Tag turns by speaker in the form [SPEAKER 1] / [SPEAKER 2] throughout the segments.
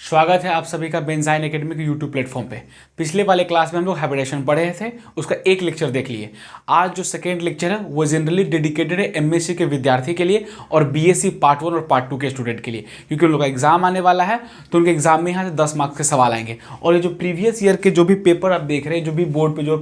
[SPEAKER 1] स्वागत है आप सभी का बेंजाइन एकेडमी के यूट्यूब प्लेटफॉर्म पे। पिछले वाले क्लास में हम लोग हाइब्रिडेशन पढ़े थे, उसका एक लेक्चर देख लिए। आज जो सेकेंड लेक्चर है वो जनरली डेडिकेटेड है एमएससी के विद्यार्थी के लिए और बीएससी पार्ट 1 और पार्ट 2 के स्टूडेंट के लिए, क्योंकि उन लोग का एग्जाम आने वाला है। तो उनके एग्जाम में यहाँ से 10 मार्क्स के सवाल आएंगे। और ये जो प्रीवियस ईयर के जो भी पेपर आप देख रहे हैं, जो भी बोर्ड पर जो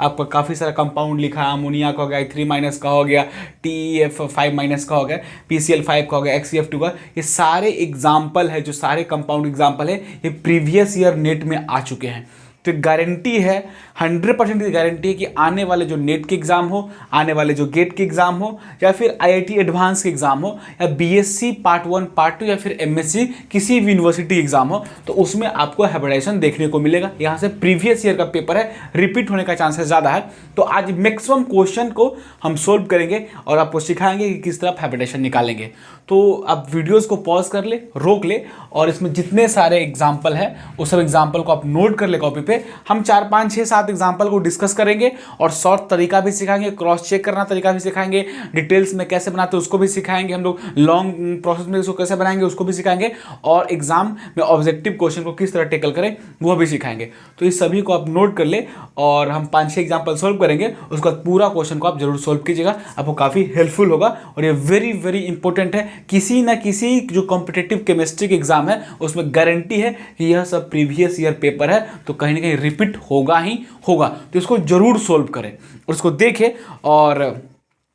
[SPEAKER 1] आपका काफ़ी सारा कंपाउंड लिखा है, अमोनिया का हो गया, 3- का हो गया, TEF5- का हो गया, PCl5 का हो गया, XCF2 का, ये सारे एग्जाम्पल है, जो सारे कंपाउंड एग्जाम्पल है ये प्रीवियस ईयर नेट में आ चुके हैं। तो गारंटी है, 100% की गारंटी है कि आने वाले जो नेट के एग्जाम हो, आने वाले जो गेट के एग्जाम हो, या फिर IIT एडवांस के एग्जाम हो, या BSc पार्ट 1 पार्ट 2 या फिर MSc किसी भी यूनिवर्सिटी एग्जाम हो, तो उसमें आपको हाइब्रिडेशन देखने को मिलेगा। यहाँ से प्रीवियस ईयर का पेपर है, रिपीट होने का चांसेस ज़्यादा है। तो आज मैक्सिमम क्वेश्चन को हम सोल्व करेंगे और आपको सिखाएंगे कि किस तरह हाइब्रिडेशन निकालेंगे। तो आप वीडियोज़ को पॉज कर ले, रोक ले, और इसमें जितने सारे एग्जाम्पल है उस सब एग्जाम्पल को आप नोट कर ले कॉपी पे। हम 4, 5, 6, 7 एग्जाम्पल को डिस्कस करेंगे और शॉर्ट तरीका भी सिखाएंगे, क्रॉस चेक करना तरीका भी सिखाएंगे, डिटेल्स में कैसे बनाते हैं उसको भी सिखाएंगे, हम लोग लॉन्ग प्रोसेस में इसको कैसे बनाएंगे उसको भी सिखाएंगे, और एग्जाम में ऑब्जेक्टिव क्वेश्चन को किस तरह टेकल करें वो भी सिखाएंगे। तो इस सभी को आप नोट कर ले और हम 5-6 एग्जाम्पल सोल्व करेंगे, उसके बाद पूरा क्वेश्चन को आप जरूर सोल्व कीजिएगा, आपको काफ़ी हेल्पफुल होगा। और ये वेरी वेरी इंपॉर्टेंट है, किसी ना किसी जो कॉम्पिटिटिव केमिस्ट्री के एग्जाम है उसमें गारंटी है कि यह सब प्रीवियस ईयर पेपर है, तो कहीं ना कहीं रिपीट होगा ही होगा। तो इसको जरूर सोल्व करें और उसको देखें। और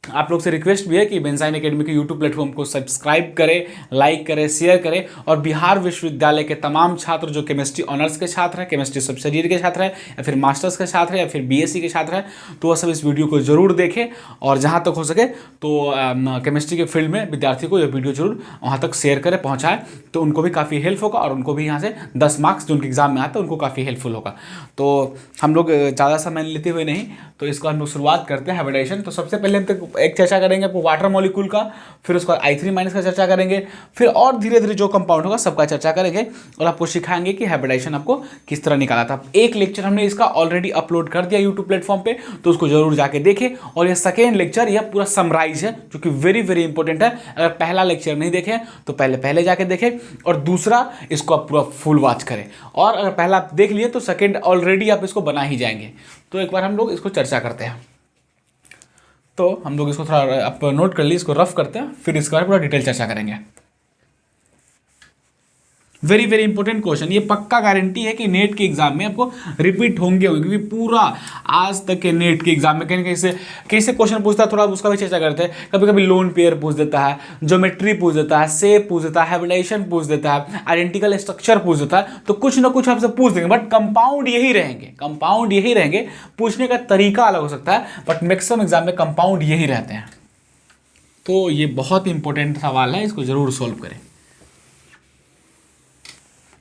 [SPEAKER 1] आप लोग से रिक्वेस्ट भी है कि बेंजाइन एकेडमी के यूट्यूब प्लेटफॉर्म को सब्सक्राइब करें, लाइक करें, शेयर करें, और बिहार विश्वविद्यालय के तमाम छात्र जो केमिस्ट्री ऑनर्स के छात्र हैं, केमिस्ट्री सब्सिडियरी के छात्र हैं, या फिर मास्टर्स के छात्र हैं, या फिर बीएससी के छात्र हैं, तो वह सब इस वीडियो को जरूर देखें। और जहाँ तक हो सके तो केमिस्ट्री के फील्ड में विद्यार्थी को यह वीडियो जरूर वहाँ तक शेयर करें, पहुँचाएँ, तो उनको भी काफ़ी हेल्प होगा और उनको भी यहाँ से 10 मार्क्स जो उनके एग्जाम में आता है उनको काफ़ी हेल्पफुल होगा। तो हम लोग ज़्यादा समय लेते हुए नहीं, तो इसको हम लोग शुरुआत करते हैं हाइब्रिडेशन। तो सबसे पहले हम तक एक चर्चा करेंगे आपको वाटर मॉलिक्यूल का, फिर उसका I3- का चर्चा करेंगे, फिर और धीरे धीरे जो कंपाउंड होगा सबका चर्चा करेंगे, और आपको सिखाएंगे कि हाइब्रिडेशन आपको किस तरह निकाला था। एक लेक्चर हमने इसका ऑलरेडी अपलोड कर दिया यूट्यूब प्लेटफॉर्म पे, तो उसको जरूर जाके देखें। और यह सेकेंड लेक्चर यह पूरा समराइज है, जो कि वेरी वेरी इंपॉर्टेंट है। अगर पहला लेक्चर नहीं देखें तो पहले जाके देखें, और दूसरा इसको आप पूरा फुल वॉच करें। और अगर पहला आप देख लिए तो सेकेंड ऑलरेडी आप इसको बना ही जाएंगे। तो एक बार हम लोग इसको चर्चा करते हैं। तो हम लोग इसको थोड़ा आप नोट कर लीजिए, इसको रफ करते हैं, फिर इसके बारे में पूरा डिटेल चर्चा करेंगे। वेरी वेरी इंपॉर्टेंट क्वेश्चन, ये पक्का गारंटी है कि नेट के एग्जाम में आपको रिपीट होंगे, क्योंकि पूरा आज तक के नेट के एग्जाम में कहीं कैसे क्वेश्चन पूछता है, थोड़ा उसका भी चर्चा करते हैं। कभी कभी लोन पेयर पूछ देता है, ज्योमेट्री पूछ देता है, शेप पूछ देता है, हाइब्रिडेशन पूछ देता है, आइडेंटिकल स्ट्रक्चर पूछ देता है, तो कुछ ना कुछ आपसे पूछ देंगे, बट कंपाउंड यही रहेंगे। पूछने का तरीका अलग हो सकता है, बट मैक्सिमम एग्जाम में कंपाउंड यही रहते हैं। तो ये बहुत इंपॉर्टेंट सवाल है, इसको जरूर सोल्व करें।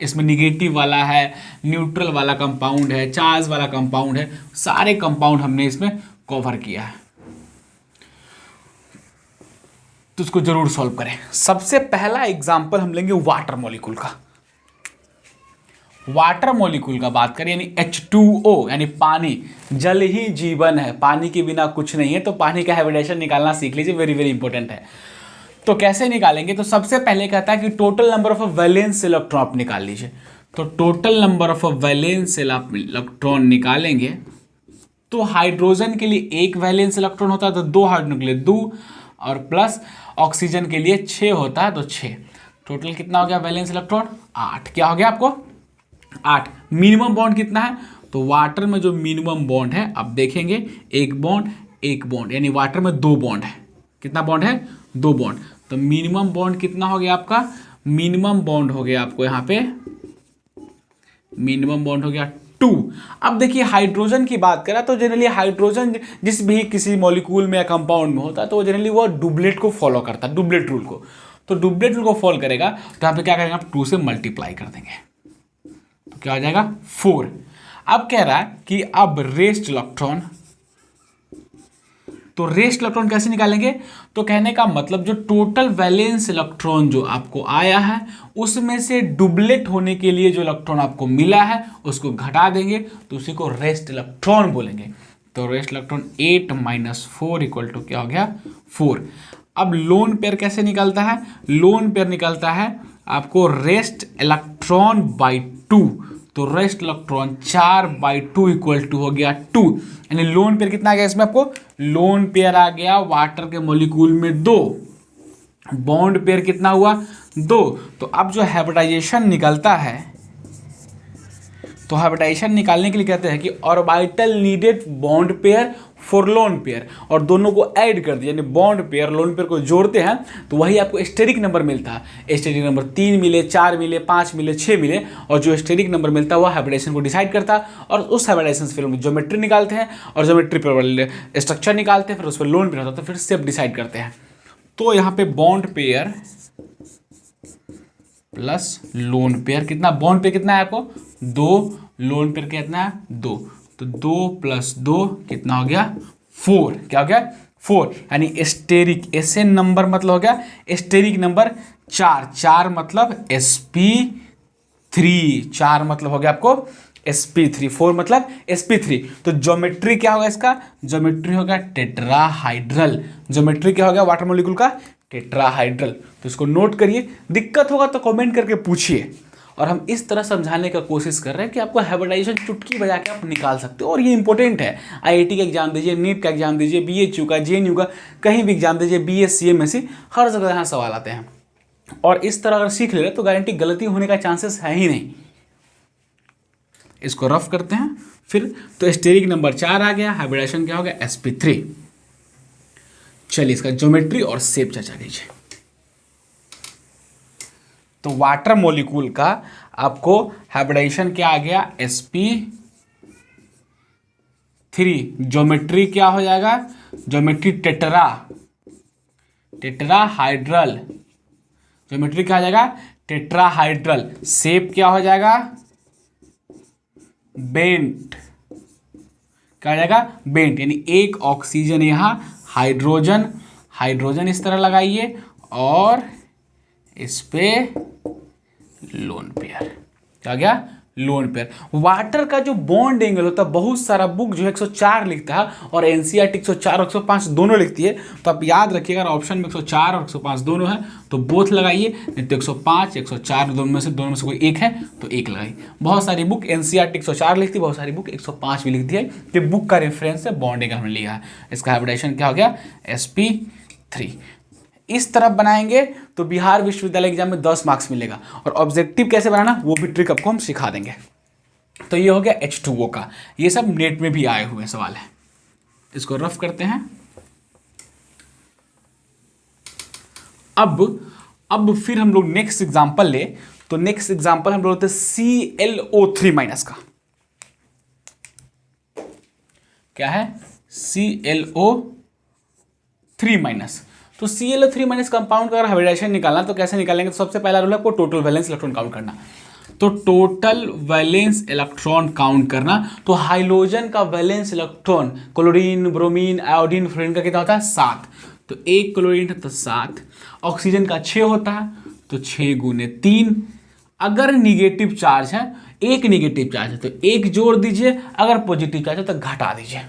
[SPEAKER 1] इसमें निगेटिव वाला है, न्यूट्रल वाला कंपाउंड है, चार्ज वाला कंपाउंड है, सारे कंपाउंड हमने इसमें कवर किया है, तो इसको जरूर सॉल्व करें। सबसे पहला एग्जांपल हम लेंगे वाटर मॉलिक्यूल का। वाटर मॉलिक्यूल का बात करें, यानी H2O, यानी पानी। जल ही जीवन है, पानी के बिना कुछ नहीं है, तो पानी का हाइब्रिडेशन निकालना सीख लीजिए, वेरी वेरी इंपॉर्टेंट है। तो कैसे निकालेंगे? तो सबसे पहले कहता है कि total number of valence electron आप निकाल लीजिए। तो total number of valence electron निकालेंगे, तो हाइड्रोजन के लिए 1 वैलेंस इलेक्ट्रॉन होता है, तो 2 हाइड्रोजन के लिए 2, और प्लस ऑक्सीजन के लिए 6 होता है, तो 6। टोटल कितना हो गया वैलेंस इलेक्ट्रॉन? 8। क्या हो गया आपको? 8। मिनिमम बॉन्ड कितना है? तो वाटर में जो मिनिमम बॉन्ड है, अब देखेंगे, एक बॉन्ड, यानी वाटर में 2 बॉन्ड है। कितना बॉन्ड है? 2 बॉन्ड। तो मिनिमम बॉन्ड कितना हो गया आपका? मिनिमम बॉन्ड हो गया आपको यहाँ पे, मिनिमम बॉन्ड हो गया 2। अब देखिए हाइड्रोजन की बात करें तो जनरली हाइड्रोजन जिस भी किसी मॉलिक्यूल में या कंपाउंड में होता है, तो वो जनरली वो डुबलेट को फॉलो करता है, डुबलेट रूल को। तो डुबलेट रूल को फॉलो करेगा, तो यहाँ पे क्या करेंगे आप? 2 से मल्टीप्लाई कर देंगे, तो क्या हो जाएगा? 4। अब कह रहा है कि अब रेस्ट इलेक्ट्रॉन, तो रेस्ट इलेक्ट्रॉन कैसे निकालेंगे? तो कहने का मतलब जो टोटल वैलेंस इलेक्ट्रॉन जो आपको आया है, उसमें से डुबलेट होने के लिए जो इलेक्ट्रॉन आपको मिला है उसको घटा देंगे, तो उसी को रेस्ट इलेक्ट्रॉन बोलेंगे। तो रेस्ट इलेक्ट्रॉन 8 - 4 = क्या हो गया? 4। अब लोन पेयर कैसे निकलता है? लोन पेयर निकलता है आपको रेस्ट इलेक्ट्रॉन बाई 2, तो रेस्ट इलेक्ट्रॉन 4/2 इक्वल टू हो गया 2, यानी लोन पेयर कितना आ गया इसमें आपको, लोन पेयर आ गया वाटर के मॉलिक्यूल में 2, बॉन्ड पेयर कितना हुआ 2। तो अब जो हाइब्रिडाइजेशन निकलता है, तो हाइब्रिडाइजेशन निकालने के लिए कहते हैं कि orbital needed bond pair for lone pair, और दोनों को ऐड कर दिया, यानी बॉन्ड पेयर लोन पेयर को जोड़ते हैं तो वही आपको स्टेरिक नंबर मिलता है। स्टेरिक नंबर 3 मिले, 4 मिले, 5 मिले, 6 मिले, और जो स्टेरिक नंबर मिलता है वह हाइब्रिडाइजेशन को डिसाइड करता है, और उस हाइब्रिडाइजेशन से फिर हम ज्योमेट्री निकालते हैं, और ज्योमेट्री पर स्ट्रक्चर निकालते हैं, फिर उस पर लोन पेयर होता है, तो फिर शेप डिसाइड करते हैं। तो यहाँ पे bond pair plus lone pair कितना, बॉन्ड पेयर कितना है आपको 2, लोन पेयर कितना है 2, तो 2 + 2 कितना हो गया 4, क्या हो गया 4, यानी स्टेरिक एसएन नंबर मतलब हो गया स्टेरिक नंबर 4 मतलब sp3, 4 मतलब हो गया आपको sp3, 4 मतलब sp3। तो ज्योमेट्री क्या होगा इसका, ज्योमेट्री होगा टेट्राहाइड्रल, ज्योमेट्री क्या होगा वाटर मॉलिक्यूल का टेट्राहाइड्रल। तो इसको नोट करिए, दिक्कत होगा तो कमेंट करके पूछिए। और हम इस तरह समझाने का कोशिश कर रहे हैं कि आपको हाइब्रिडाइजेशन चुटकी बजा के आप निकाल सकते हो, और ये इंपॉर्टेंट है। आईआईटी का एग्जाम दीजिए, नीट का एग्जाम दीजिए, बीएचयू का, जेएनयू का, कहीं भी एग्जाम दीजिए, बीएससी हर जगह यहाँ सवाल आते हैं। और इस तरह अगर सीख ले रहे तो गारंटी गलती होने का चांसेस है ही नहीं। इसको रफ करते हैं फिर, तो स्टेरिक नंबर 4 आ गया, हाइब्रिडाइजेशन क्या हो गया sp3। चलिए इसका ज्योमेट्री और शेप चर्चा कीजिए। तो वाटर मॉलिक्यूल का आपको हाइब्रिडाइजेशन क्या आ गया sp3, ज्योमेट्री क्या हो जाएगा, ज्योमेट्री टेट्राहाइड्रल, ज्योमेट्री क्या हो जाएगा टेट्राहाइड्रल, शेप क्या हो जाएगा बेंट, क्या हो जाएगा बेंट, यानी एक ऑक्सीजन यहाँ, हाइड्रोजन इस तरह लगाइए, और इस पे लोन पेयर, क्या गया लोन पेयर। वाटर का जो बॉन्ड एंगल होता है, बहुत सारा बुक जो 104 लिखता है और एनसीईआरटी 104 और 105 दोनों लिखती है, तो आप याद रखिएगा ऑप्शन में 104 और 105 दोनों है तो बोथ लगाइए, नहीं तो 105 104 दोनों में से कोई एक है तो एक लगाइए। बहुत सारी बुक एनसीईआरटी 104 लिखती है, बहुत सारी बुक 105 भी लिखती है, कि बुक का रेफरेंस है, बॉन्ड एंगल हमने लिया है। इसका हाइब्रिडाइजेशन क्या हो गया sp3। इस तरफ बनाएंगे तो बिहार विश्वविद्यालय एग्जाम में 10 मार्क्स मिलेगा, और ऑब्जेक्टिव कैसे बनाना वो भी ट्रिक आपको हम सिखा देंगे। तो ये हो गया H2O का, ये सब नेट में भी आए हुए सवाल है। इसको रफ करते हैं। अब फिर हम लोग नेक्स्ट एग्जांपल ले, तो नेक्स्ट एग्जांपल हम लोग लेते ClO3- का। क्या है ClO3-। तो ClO3- कंपाउंड का अगर हाइब्रिडाइजेशन निकालना तो कैसे निकालेंगे, तो सबसे पहला रूल है आपको टोटल वैलेंस इलेक्ट्रॉन काउंट करना। तो टोटल वैलेंस इलेक्ट्रॉन काउंट करना, तो हाइड्रोजन का valence electron chlorine, bromine, iodine, fluorine का कितना होता है 7, तो 1 क्लोरीन है तो 7। ऑक्सीजन का 6 होता है तो 6 × 3। अगर निगेटिव चार्ज है, एक निगेटिव चार्ज है तो 1 जोड़ दीजिए, अगर पॉजिटिव चार्ज है तो घटा दीजिए।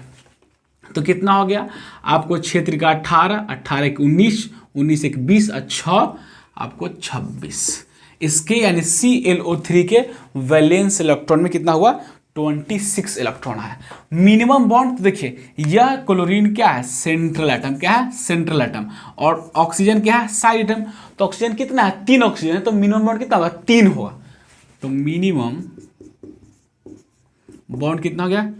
[SPEAKER 1] तो कितना हो गया आपको, क्षेत्र का 18, 18 × 19, 19 × 20, 6 आपको 26। इसके यानी ClO3 के वैलेंस इलेक्ट्रॉन में कितना हुआ 26 इलेक्ट्रॉन है। मिनिमम बॉन्ड तो देखिए, यह क्लोरीन क्या है सेंट्रल एटम, क्या है सेंट्रल एटम, और ऑक्सीजन क्या है साइड एटम। तो ऑक्सीजन कितना है 3 ऑक्सीजन है, तो मिनिमम बॉन्ड कितना होगा 3 होगा। तो मिनिमम बॉन्ड कितना हो गया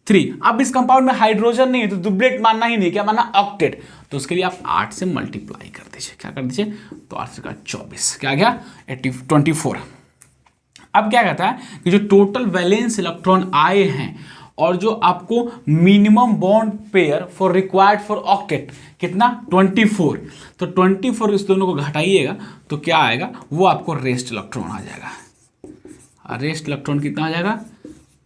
[SPEAKER 1] 3। अब इस कंपाउंड में हाइड्रोजन नहीं है तो डुप्लेट मानना ही नहीं, क्या मानना ऑक्टेट। तो उसके लिए आप 8 से मल्टीप्लाई कर दीजिए, क्या कर दीजिए, तो 8 से 24, क्या गया 24। अब क्या कहता है कि जो टोटल वैलेंस इलेक्ट्रॉन आए हैं और जो आपको minimum bond pair for required for octet कितना 24, तो 24 इस दोनों को घटाइएगा तो क्या आएगा, वो आपको रेस्ट इलेक्ट्रॉन आ जाएगा। रेस्ट इलेक्ट्रॉन कितना आ जाएगा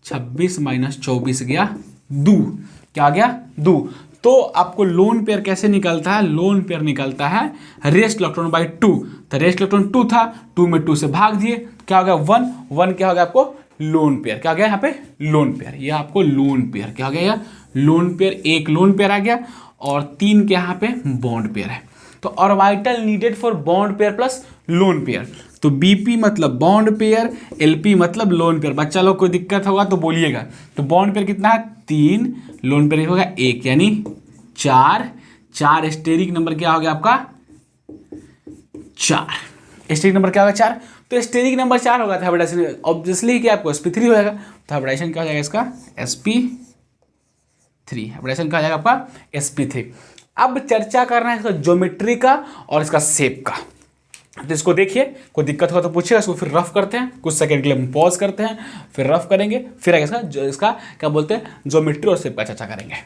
[SPEAKER 1] 26 - 24 गया 2, क्या गया 2। तो आपको लोन पेयर कैसे निकलता है, लोन पेयर निकलता है रेस्ट इलेक्ट्रॉन बाई 2। तो रेस्ट इलेक्ट्रॉन 2 था, 2 में 2 से भाग दिए, क्या हो गया 1, 1 क्या हो गया आपको लोन पेयर, क्या हो गया यहाँ पे लोन पेयर, ये आपको लोन पेयर क्या हो गया, यह लोन पेयर, एक लोन पेयर आ गया और 3 के यहाँ पे बॉन्ड पेयर है। तो orbital needed for bond pair plus lone pair. तो बीपी मतलब बॉन्ड पेयर, एलपी मतलब लोन पेयर। बच्चा लोग कोई दिक्कत होगा तो बोलिएगा। तो बॉन्ड पेयर कितना है 3, लोन पेयर होगा 1, यानी 4। 4 स्टेरिक नंबर क्या हो गया आपका 4। स्टेरिक नंबर क्या होगा 4। तो स्टेरिक नंबर 4 होगा, तो हाइब्रिडाइजेशन ऑब्वियसली क्या आपको sp3 होगा। तो हाइब्रिडाइजेशन क्या हो जाएगा इसका sp3। हाइब्रिडाइजेशन क्या हो जाएगा आपका sp3। अब चर्चा करना है इसका ज्योमेट्री का और इसका शेप का। तो इसको देखिए, कोई दिक्कत हो तो पूछिएगा, इसको फिर रफ करते हैं, कुछ सेकंड के लिए हम पॉज करते हैं, फिर रफ करेंगे, फिर इसका क्या बोलते हैं ज्योमेट्री और शेप का चर्चा करेंगे।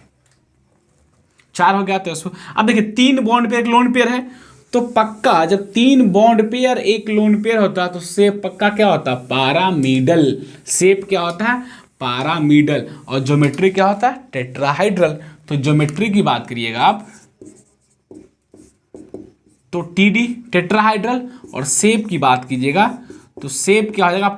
[SPEAKER 1] 4 हो गया। तो इसको अब देखिए 3 बॉन्ड पेयर एक लोन पेयर है, तो पक्का जब 3 बॉन्ड पेयर एक लोन पेयर होता है तो शेप पक्का क्या होता है पैरामिडल। शेप क्या होता है पैरामिडल। और ज्योमेट्री क्या होता है टेट्राहाइड्रल। तो ज्योमेट्री की बात करिएगा आप तो टीडी टेट्राहाइड्रल, और शेप की बात कीजिएगा तो शेप क्या हो जाएगा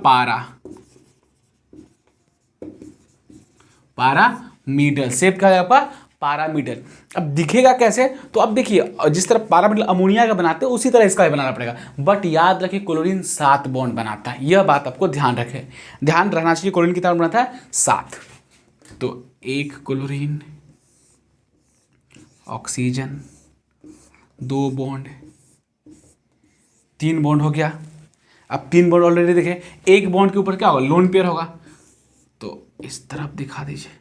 [SPEAKER 1] पैरामिडल। शेप क्या हो जाएगा पैरामिडल। अब दिखेगा कैसे, तो अब देखिए जिस तरह पैरामिडल अमोनिया का बनाते हैं उसी तरह इसका भी बनाना पड़ेगा। बट याद रखिए क्लोरीन 7 बॉन्ड बनाता है, यह बात आपको ध्यान रखें, ध्यान रखना चाहिए। क्लोरीन कितना बनाता है 7। तो 1 क्लोरीन, ऑक्सीजन, 2 बॉन्ड, 3 बॉन्ड हो गया। अब 3 बॉन्ड ऑलरेडी देखे, 1 बॉन्ड के ऊपर क्या होगा लोन पेयर होगा। तो इस तरफ दिखा दीजिए।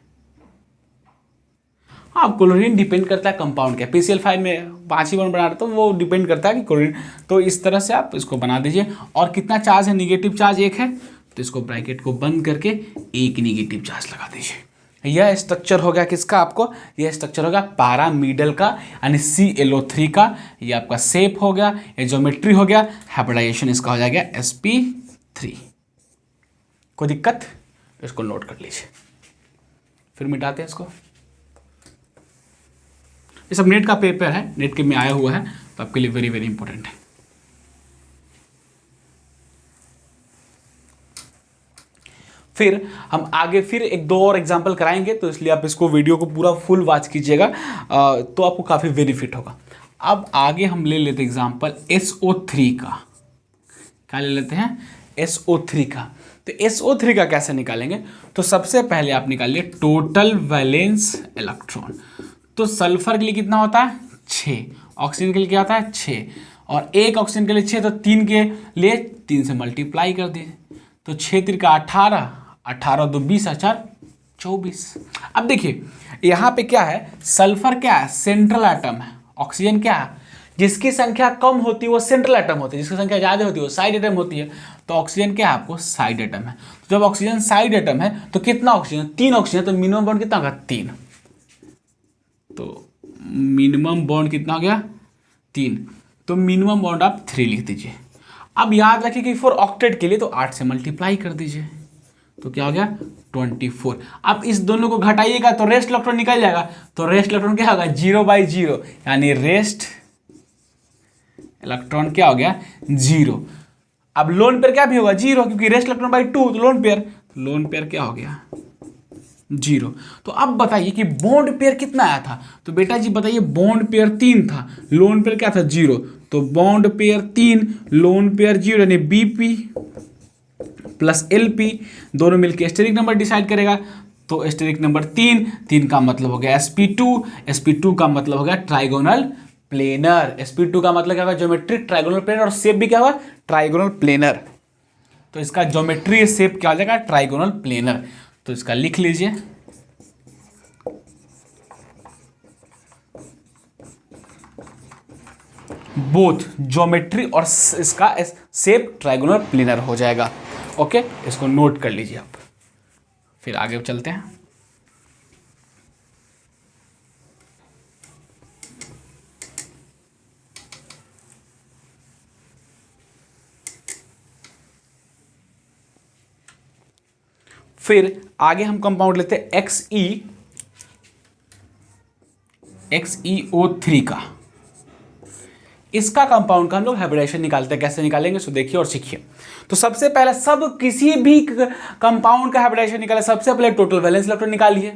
[SPEAKER 1] हाँ क्लोरीन डिपेंड करता है कंपाउंड क्या, PCl5 में 5 ही बॉन्ड बना रहे तो वो डिपेंड करता है कि क्लोरीन। तो इस तरह से आप इसको बना दीजिए। और कितना चार्ज है निगेटिव चार्ज 1 है, तो इसको ब्रैकेट को बंद करके 1 निगेटिव चार्ज लगा दीजिए। यह स्ट्रक्चर हो गया किसका आपको, यह स्ट्रक्चर हो गया पैरामिडल का यानी ClO3 का। ये आपका शेप हो गया, ये ज्योमेट्री हो गया, हाइब्रिडाइजेशन इसका हो जाएगा sp3। कोई दिक्कत, इसको नोट कर लीजिए। फिर मिटाते हैं इसको। ये सब नेट का पेपर है, नेट के में आया हुआ है, तो आपके लिए वेरी वेरी इंपॉर्टेंट है। फिर हम आगे फिर 1-2 और एग्जाम्पल कराएंगे, तो इसलिए आप इसको वीडियो को पूरा फुल वॉच कीजिएगा, तो आपको काफ़ी बेनिफिट होगा। अब आगे हम ले लेते एग्जाम्पल SO3 का। क्या ले लेते हैं SO3 का। तो SO3 का कैसे निकालेंगे, तो सबसे पहले आप निकालिए टोटल वैलेंस इलेक्ट्रॉन। तो सल्फर के लिए कितना होता है 6, ऑक्सीजन के लिए क्या होता है 6, और 1 ऑक्सीजन के लिए 6, तो 3 के लिए 3 से मल्टीप्लाई कर दीजिए। तो 6 3 का 18, 18 2 20, 24। अब देखिए यहाँ पे क्या है, सल्फर क्या है सेंट्रल एटम है, ऑक्सीजन क्या है जिसकी संख्या कम होती है वो सेंट्रल एटम होती है, जिसकी संख्या ज़्यादा होती है वो साइड एटम होती है। तो ऑक्सीजन क्या है आपको साइड एटम है। तो जब ऑक्सीजन साइड एटम है तो कितना ऑक्सीजन 3 ऑक्सीजन, तो मिनिमम बॉन्ड कितना होगा 3। तो मिनिमम बॉन्ड कितना हो गया 3, तो मिनिमम बॉन्ड आप 3 लिख दीजिए। अब याद रखिए कि फॉर ऑक्टेट के लिए तो 8 से मल्टीप्लाई कर दीजिए, तो क्या हो गया 24। अब इस दोनों को घटाइएगा तो रेस्ट इलेक्ट्रॉन निकल जाएगा। तो रेस्ट इलेक्ट्रॉन क्या होगा 0/0, यानी रेस्ट इलेक्ट्रॉन क्या हो गया 0। अब लोन पेयर क्या भी होगा 0, क्योंकि रेस्ट इलेक्ट्रॉन बाई 2, तो लोन पेयर क्या हो गया 0। तो अब बताइए कि बॉन्ड पेयर कितना आया था, तो बेटा जी बताइए बॉन्ड पेयर 3 था, लोन पेयर क्या था 0। तो बॉन्ड पेयर 3, लोन पेयर 0, यानी BP प्लस LP दोनों मिलकर स्टेरिक नंबर डिसाइड करेगा। तो स्टेरिक नंबर 3 का मतलब हो गया sp2 का मतलब हो गया ट्राइगोनल प्लेनर। sp2 का मतलब क्या होगा ज्योमेट्रिक ट्राइगोनल प्लेनर, और शेप भी क्या होगा ट्राइगोनल प्लेनर। तो इसका ज्योमेट्री शेप क्या हो जाएगा ट्राइगोनल प्लेनर। तो इसका लिख लीजिए बोथ ज्योमेट्री और इसका शेप ट्राइगोनल प्लेनर हो जाएगा। ओके, इसको नोट कर लीजिए आप। फिर आगे चलते हैं। फिर आगे हम कंपाउंड लेते हैं XeO3 का। इसका कंपाउंड का हम लोग हाइब्रिडाइजेशन निकालते हैं, कैसे निकालेंगे सो देखिए और सीखिए। तो सबसे पहले सब किसी भी कंपाउंड का हाइब्रिडाइजेशन निकाले, सबसे पहले टोटल वैलेंस इलेक्ट्रॉन निकालिए।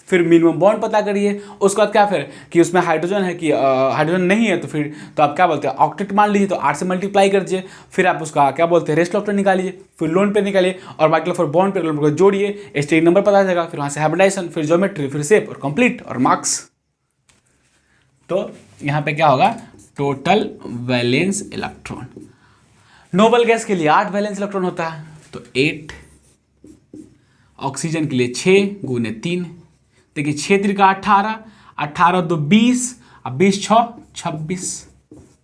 [SPEAKER 1] फिर मिनिमम बॉन्ड पता करिए, उसके बाद क्या फिर कि उसमें हाइड्रोजन है कि हाइड्रोजन नहीं है, तो फिर तो आप क्या बोलते हैं ऑक्टेट मान लीजिए, तो 8 से मल्टीप्लाई करिए, फिर आप उसका क्या बोलते हैं रेस्ट इलेक्ट्रॉन निकालिए, फिर लोन पेयर निकालिए और बाकी फिर बॉन्ड पेयर को जोड़िए, स्टेरिक नंबर पता चलेगा, फिर वहाँ से हाइब्रिडाइजेशन, फिर ज्योमेट्री, फिर शेप और कंप्लीट और मार्क्स। तो यहाँ पे क्या होगा total valence electron. Noble gas के लिए 8 वैलेंस इलेक्ट्रॉन होता है, तो 8, ऑक्सीजन के लिए 6 गुने 3, देखिए 6 त्रिका 18, 18 2 20, अब 20 6 26,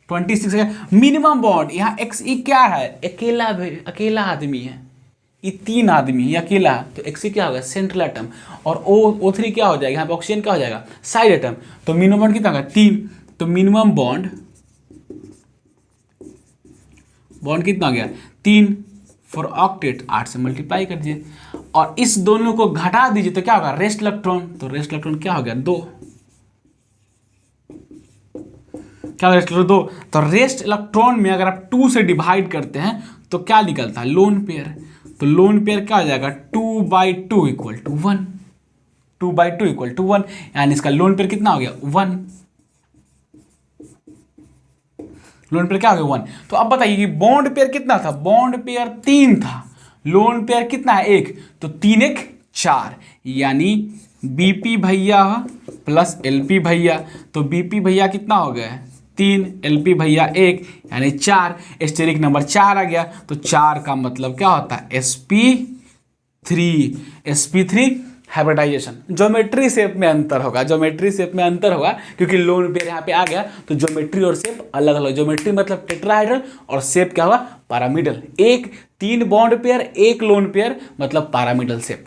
[SPEAKER 1] 26 है। मिनिमम बॉन्ड यहाँ XE क्या है, अकेला आदमी है, ये 3 आदमी है, ये अकेला है, तो XE क्या होगा सेंट्रल एटम, और O3 क्या हो जाएगा, यहाँ पे ऑक्सीजन क्या हो जाएगा साइड एटम, तो मिनिमम बॉन्ड कितना होगा 3, तो मिनिमम बॉन्ड कितना हो गया 3 फॉर ऑक्टेट, 8 से मल्टीप्लाई कर दीजिए और इस दोनों को घटा दीजिए तो क्या होगा रेस्ट इलेक्ट्रॉन, तो रेस्ट इलेक्ट्रॉन क्या हो गया 2, क्या रेस्ट इलेक्ट्रॉन 2, तो रेस्ट इलेक्ट्रॉन में अगर आप 2 से डिवाइड करते हैं तो क्या निकलता है लोन पेयर, तो लोन पेयर क्या हो जाएगा 2/2 इक्वल टू 1, 2/2 इक्वल टू 1, यानी इसका लोन पेयर कितना हो गया 1, लोन पेयर क्या हो गया 1। तो अब बताइए कि बॉन्ड पेयर कितना था, बॉन्ड पेयर 3 था, लोन पेयर कितना है 1, तो 3 1 4, यानी बीपी भैया प्लस एलपी भैया, तो बीपी भैया कितना हो गया 3, एलपी भैया 1, यानी 4, स्टेरिक नंबर 4 आ गया, तो 4 का मतलब क्या होता है sp3 हाइब्रिडाइजेशन। ज्योमेट्री शेप में अंतर होगा, ज्योमेट्री शेप में अंतर होगा क्योंकि लोन पेयर यहाँ पे आ गया, तो ज्योमेट्री और शेप अलग अलग, ज्योमेट्री मतलब टेट्राहाइड्रल और शेप क्या होगा pyramidal, 3 bond pair 1 lone pair मतलब पैरामिडल शेप,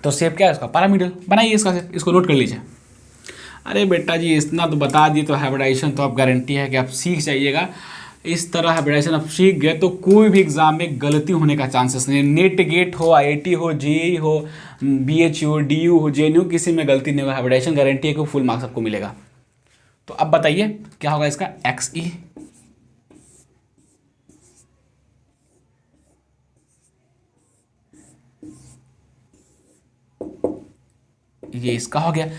[SPEAKER 1] तो शेप क्या है इसका पैरामिडल, बनाइए इसका शेप, इसको नोट कर लीजिए। अरे बेटा जी इतना तो बता दिए, तो हाइब्रिडाइजेशन तो आप गारंटी है कि आप सीख जाइएगा, इस तरह हाइब्रिडाइजेशन आप सीख गए तो कोई भी एग्जाम में गलती होने का चांसेस नहीं है, नेट गेट हो, IIT हो, JEE हो, BHU हो, DU हो, JNU, किसी में गलती नहीं होगा, हाइब्रिडाइजेशन गारंटी है कि फुल मार्क्स आपको मिलेगा। तो अब बताइए क्या होगा इसका XE, ये इसका हो गया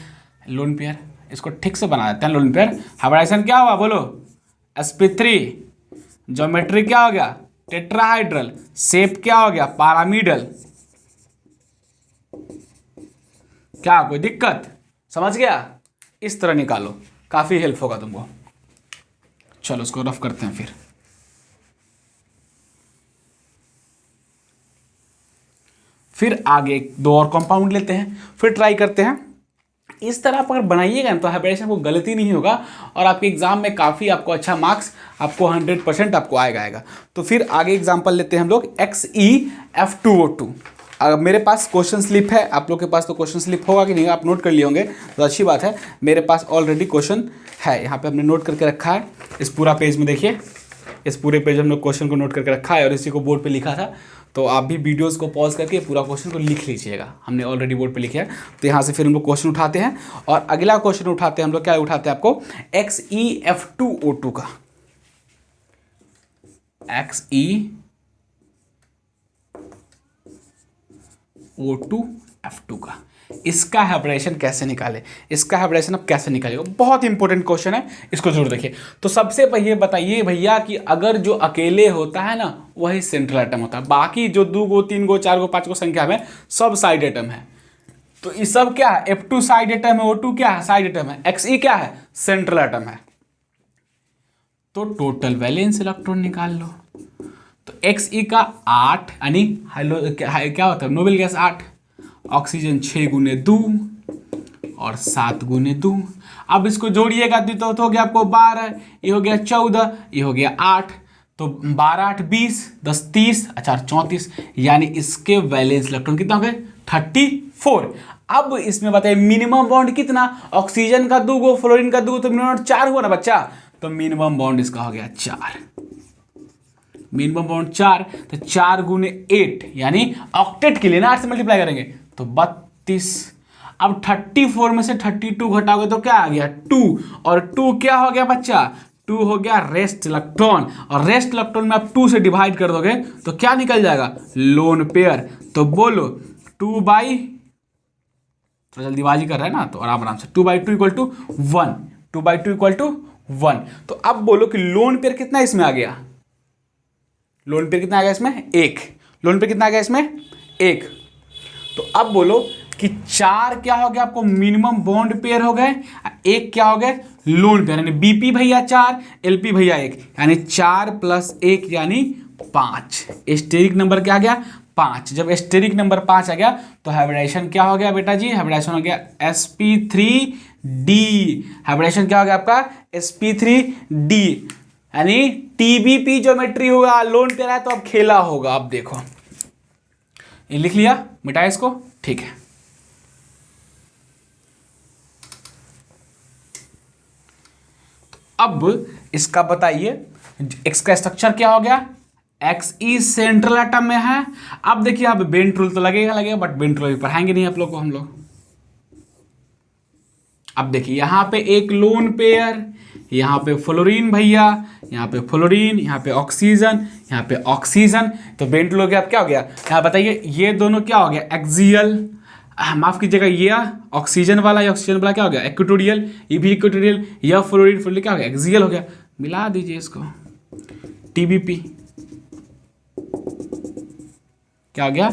[SPEAKER 1] लोन पेयर, इसको ठीक से बना देते हैं लोन पेयर। हाइब्रिडाइजेशन क्या हुआ बोलो sp3, ज्योमेट्री क्या हो गया टेट्राहाइड्रल, शेप क्या हो गया पैरामिडल, क्या कोई दिक्कत, समझ गया, इस तरह निकालो, काफी हेल्प होगा तुमको। चलो इसको रफ करते हैं, फिर आगे 2 और कंपाउंड लेते हैं, फिर ट्राई करते हैं। इस तरह आप अगर बनाइएगा ना तो हाइब्रिडाइजेशन को गलती नहीं होगा और आपके एग्जाम में काफ़ी आपको अच्छा मार्क्स आपको 100% आपको आएगा। तो फिर आगे एग्जांपल लेते हैं हम लोग XeF2O2। अगर मेरे पास क्वेश्चन स्लिप है, आप लोग के पास तो क्वेश्चन स्लिप होगा कि नहीं, आप नोट कर लिए होंगे तो अच्छी बात है, मेरे पास ऑलरेडी क्वेश्चन है, यहाँ पे हमने नोट करके रखा है। इस पूरा पेज में देखिए, इस पूरे पेज में हम लोग क्वेश्चन को नोट करके रखा है और इसी को बोर्ड पे लिखा था, तो आप भी वीडियोस को पॉज करके पूरा क्वेश्चन को लिख लीजिएगा, हमने ऑलरेडी बोर्ड पे लिखा है। तो यहाँ से फिर हम लोग क्वेश्चन उठाते हैं और अगला क्वेश्चन उठाते हैं हम लोग, क्या उठाते हैं आपको XeF2O2 का, XeO2F2 का, इसका हाइब्रिडाइजेशन कैसे निकाले, इसका हाइब्रिडाइजेशन आप कैसे निकालेगा, बहुत इंपॉर्टेंट क्वेश्चन है, इसको जरूर देखिए। तो सबसे पहले बताइए भैया कि अगर जो अकेले होता है ना वही सेंट्रल एटम होता है, बाकी जो 2 गो 3 गो 4 गो 5 गो संख्या में सब साइड एटम है। तो ये सब क्या है, F2 साइड एटम है, O2 क्या है साइड एटम है, XE क्या है सेंट्रल एटम है। तो टोटल वैलेंस इलेक्ट्रॉन निकाल लो, तो XE का 8 यानी क्या होता है नोबेल गैस 8, ऑक्सीजन 6 गुने 2 और 7 गुने 2। अब इसको जोड़िएगा तो हो गया आपको 12, ये हो गया 14, ये हो गया 8, तो 12 8 20 10 30 34, यानी इसके वैलेंस इलेक्ट्रॉन कितना हो गए 34। अब इसमें बताइए मिनिमम बॉन्ड कितना, ऑक्सीजन का 2 गो, फ्लोरीन का 2 गो, तो मिनिमम 4 हुआ ना बच्चा, तो मिनिमम बॉन्ड इसका हो गया 4, मिनिमम बॉन्ड 4, तो 4 गुने 8 यानी ऑक्टेट के लिए ना 8 से मल्टीप्लाई करेंगे तो 32। अब 34 में से 32 घटाओगे तो क्या आ गया 2, और 2 क्या हो गया बच्चा 2 हो गया रेस्ट इलेक्ट्रॉन, और रेस्ट इलेक्ट्रॉन में आप 2 से डिवाइड कर दोगे तो क्या निकल जाएगा लोन पेयर। तो बोलो 2/3 थोड़ा जल्दीबाजी कर रहा है ना, तो आराम से 2/2 इक्वल टू 1, 2/2 इक्वल टू 1। तो अब बोलो कि लोन पेयर कितना इसमें आ गया, लोन पेयर कितना आ गया इसमें, 1। लोन पेयर कितना आ गया इसमें, 1। तो अब बोलो कि 4 क्या हो गया आपको मिनिमम बॉन्ड पेयर हो गए, 1 क्या हो गए लोन पेयर, यानी बीपी भैया 4, एलपी भैया 1, यानी 4 + 1 यानी 5। स्टेरिक नंबर क्या आ गया, 5। जब स्टेरिक नंबर 5 आ गया तो हाइब्रिडाइजेशन क्या हो गया बेटा जी, हाइब्रिडाइजेशन हो गया sp3d। हाइब्रिडाइजेशन क्या हो गया आपका, sp3d, यानी टीबीपी ज्योमेट्री होगा। लोन पेयर है तो अब खेला होगा। अब देखो ये लिख लिया, मिटाया इसको, ठीक है। अब इसका बताइए, एक्स का स्ट्रक्चर क्या हो गया, एक्स ई सेंट्रल एटम में है। अब देखिए अब बेंट रूल तो लगेगा, बट बेंट रूल पढ़ाएंगे नहीं आप लोग को हम लोग। अब देखिए यहाँ पे एक लोन पेयर, यहाँ पे फ्लोरीन भैया, यहाँ पे फ्लोरीन, यहाँ पे ऑक्सीजन, यहाँ पे ऑक्सीजन, तो बेंट रूल हो गया। अब क्या हो गया यहाँ बताइए, ये दोनों क्या हो गया, एक्सियल, माफ कीजिएगा ये ऑक्सीजन वाला, ये ऑक्सीजन वाला क्या हो गया इक्वेटोरियल, ये भी इक्वेटोरियल, यह फ्लोरीन फ्लोरीन क्या हो गया एक्सियल हो गया। मिला दीजिए इसको, टीबीपी क्या हो गया,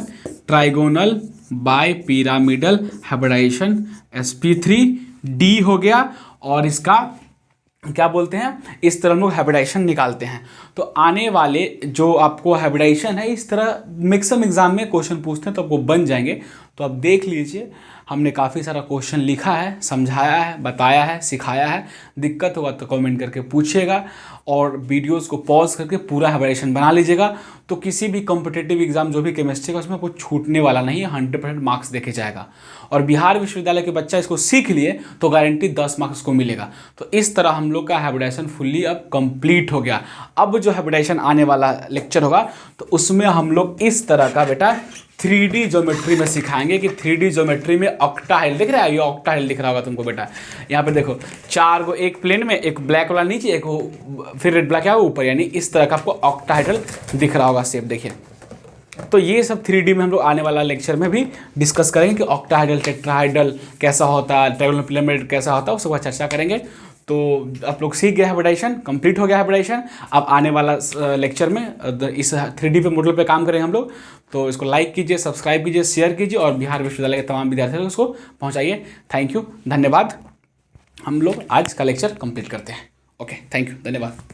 [SPEAKER 1] trigonal bye pyramidal hybridisation sp3d हो गया। और इसका क्या बोलते हैं, इस तरह हम लोग हाइब्रिडाइजेशन निकालते हैं। तो आने वाले जो आपको हाइब्रिडाइजेशन है इस तरह मैक्सिमम एग्जाम में क्वेश्चन पूछते हैं, तो आपको बन जाएंगे। तो अब देख लीजिए, हमने काफ़ी सारा क्वेश्चन लिखा है, समझाया है, बताया है, सिखाया है। दिक्कत होगा तो कमेंट करके पूछिएगा, और वीडियोस को पॉज करके पूरा हाइब्रिडाइजेशन बना लीजिएगा। तो किसी भी कॉम्पिटिटिव एग्जाम जो भी केमिस्ट्री का, उसमें कुछ छूटने वाला नहीं है, 100% मार्क्स देखे जाएगा। और बिहार विश्वविद्यालय के बच्चा इसको सीख लिए तो गारंटी 10 मार्क्स को मिलेगा। तो इस तरह हम लोग का हाइब्रिडाइजेशन फुल्ली अब कंप्लीट हो गया। अब जो हाइब्रिडाइजेशन आने वाला लेक्चर होगा तो उसमें हम लोग इस तरह का बेटा 3D ज्योमेट्री में सिखाएंगे कि 3D ज्योमेट्री में ऑक्टाहेड्रल दिख रहा है, ये ऑक्टाहेड्रल दिख रहा होगा तुमको बेटा। यहाँ पे देखो 4 को एक प्लेन में, एक ब्लैक वाला नीचे, एक वो फिर रेड ब्लैक है ऊपर, यानी इस तरह का आपको ऑक्टाहेड्रल दिख रहा होगा शेप, देखिए। तो ये सब 3D में हम लोग आने वाला लेक्चर में भी डिस्कस करेंगे कि ऑक्टाहेड्रल टेट्राहेड्रल कैसा होता है, ट्रायंगुलर पिरामिड कैसा होता है, उस सब चर्चा करेंगे। तो आप लोग सीख गए हाइब्रिडाइजेशन, कंप्लीट हो गया हाइब्रिडाइजेशन। अब आने वाला लेक्चर में इस 3D पे मॉडल पे काम करेंगे हम लोग। तो इसको लाइक कीजिए, सब्सक्राइब कीजिए, शेयर कीजिए, और बिहार विश्वविद्यालय के तमाम विद्यार्थियों को उसको पहुंचाइए। थैंक यू, धन्यवाद। हम लोग आज का लेक्चर कंप्लीट करते हैं। ओके, थैंक यू, धन्यवाद।